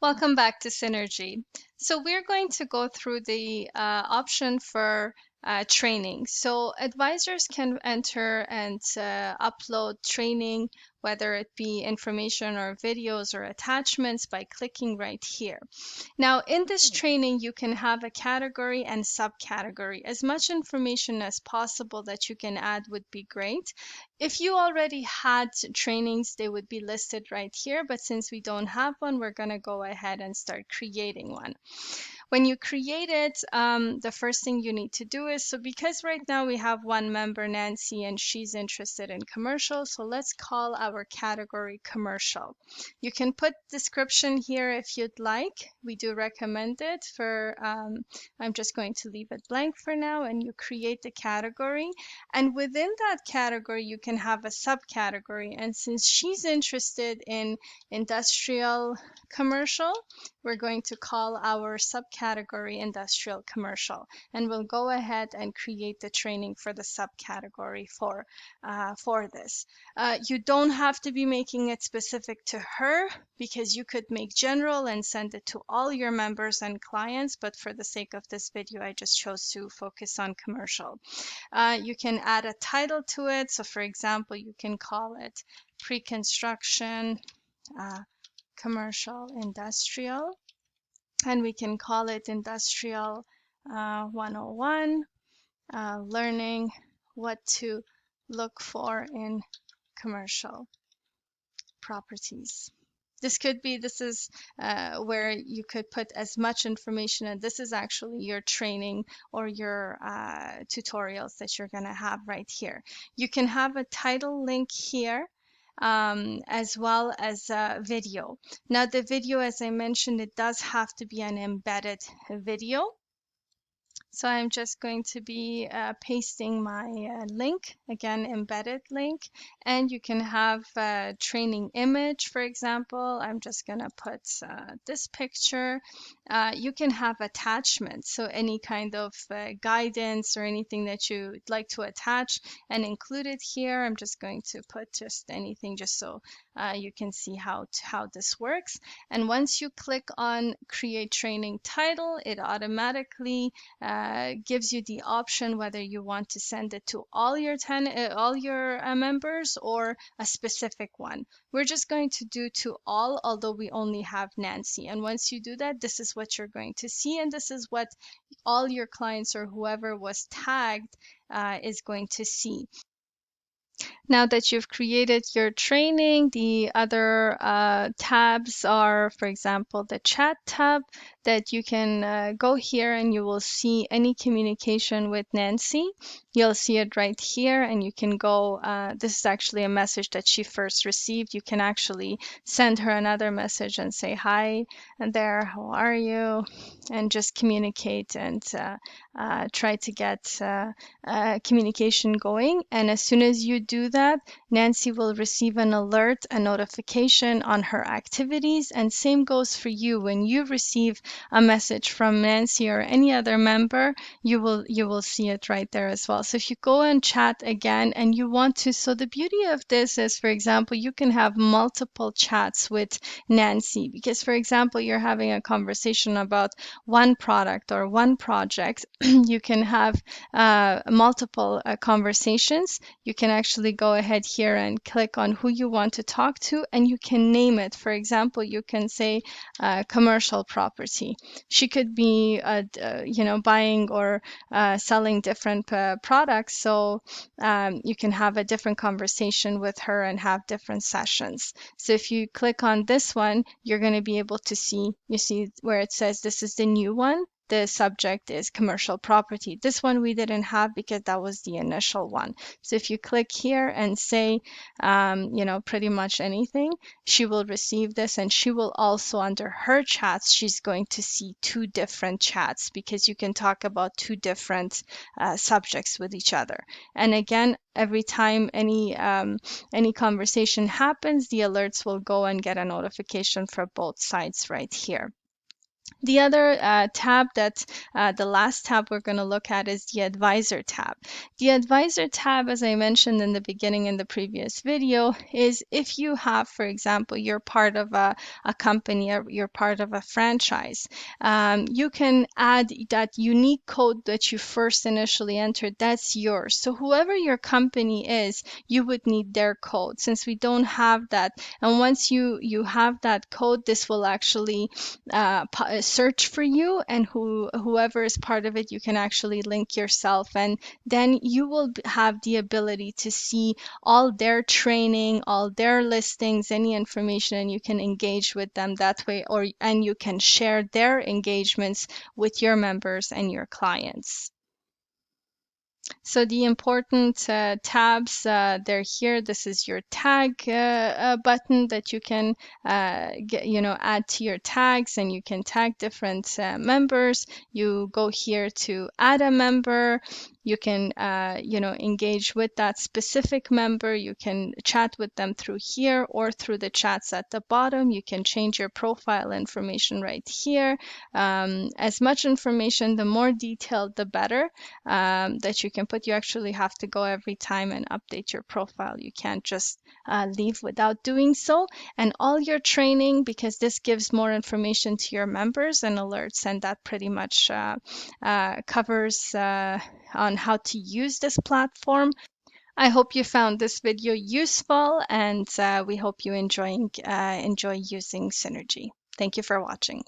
Welcome back to SYNERGI. So we're going to go through the option for training. So advisors can enter and upload training, whether it be information or videos or attachments, by clicking right here. Now, in this training, you can have a category and subcategory. As much information as possible that you can add would be great. If you already had trainings, they would be listed right here, but since we don't have one, we're going to go ahead and start creating one. When you create it, the first thing you need to do is, so because right now we have one member, Nancy, and she's interested in commercial, so let's call our category commercial. You can put description here if you'd like. We do recommend it for, I'm just going to leave it blank for now, and you create the category. And within that category, you can have a subcategory. And since she's interested in industrial commercial, we're going to call our subcategory industrial commercial, and we'll go ahead and create the training for the subcategory for this. You don't have to be making it specific to her, because you could make general and send it to all your members and clients, but for the sake of this video, I just chose to focus on commercial. You can add a title to it. So for example, you can call it pre-construction commercial industrial, and we can call it industrial 101, learning what to look for in commercial properties. This is where you could put as much information, and this is actually your training or your tutorials that you're going to have right here. You can have a title link here, as well as a video. Now the video, as I mentioned, it does have to be an embedded video. So I'm just going to be pasting my link, again, embedded link, and you can have a training image, for example. I'm just going to put this picture. You can have attachments, so any kind of guidance or anything that you'd like to attach and include it here. I'm just going to put just anything, just so you can see how this works. And once you click on create training title, it automatically gives you the option whether you want to send it to all your members or a specific one. We're just going to do to all, although we only have Nancy. And once you do that, this is what you're going to see, and this is what all your clients or whoever was tagged is going to see. Now that you've created your training, the other tabs are, for example, the chat tab, that you can go here and you will see any communication with Nancy. You'll see it right here, and you can go, this is actually a message that she first received. You can actually send her another message and say, hi there, how are you? And just communicate and try to get communication going. And as soon as you do that, Nancy will receive an alert, a notification on her activities, and same goes for you. When you receive a message from Nancy or any other member, you will see it right there as well. So if you go and chat again and you want to, so the beauty of this is, for example, you can have multiple chats with Nancy, because for example, you're having a conversation about one product or one project. You can have multiple conversations. You can actually go ahead here and click on who you want to talk to, and you can name it. For example, you can say commercial property. She could be buying or selling different products, so you can have a different conversation with her and have different sessions. So if you click on this one, you're going to be able to see, you see where it says this is the new one. The subject is commercial property. This one we didn't have because that was the initial one. So if you click here and say, pretty much anything, she will receive this, and she will also, under her chats, she's going to see two different chats, because you can talk about two different subjects with each other. And again, every time any conversation happens, the alerts will go and get a notification for both sides right here. The other tab the last tab we're going to look at is the Advisor tab. The Advisor tab, as I mentioned in the beginning in the previous video, is if you have, for example, you're part of a company or you're part of a franchise, you can add that unique code that you first initially entered. That's yours. So whoever your company is, you would need their code. Since we don't have that, and once you have that code, this will actually search for you, and whoever is part of it, you can actually link yourself, and then you will have the ability to see all their training, all their listings, any information, and you can engage with them that way, and you can share their engagements with your members and your clients. So the important tabs, they're here. This is your tag button that you can add to your tags, and you can tag different members. You go here to add a member. You can, engage with that specific member. You can chat with them through here or through the chats at the bottom. You can change your profile information right here. As much information, the more detailed, the better, that you can put. You actually have to go every time and update your profile. You can't just leave without doing so. And all your training, because this gives more information to your members and alerts, and that pretty much covers on how to use this platform. I hope you found this video useful, and we hope you enjoy using SYNERGii. Thank you for watching.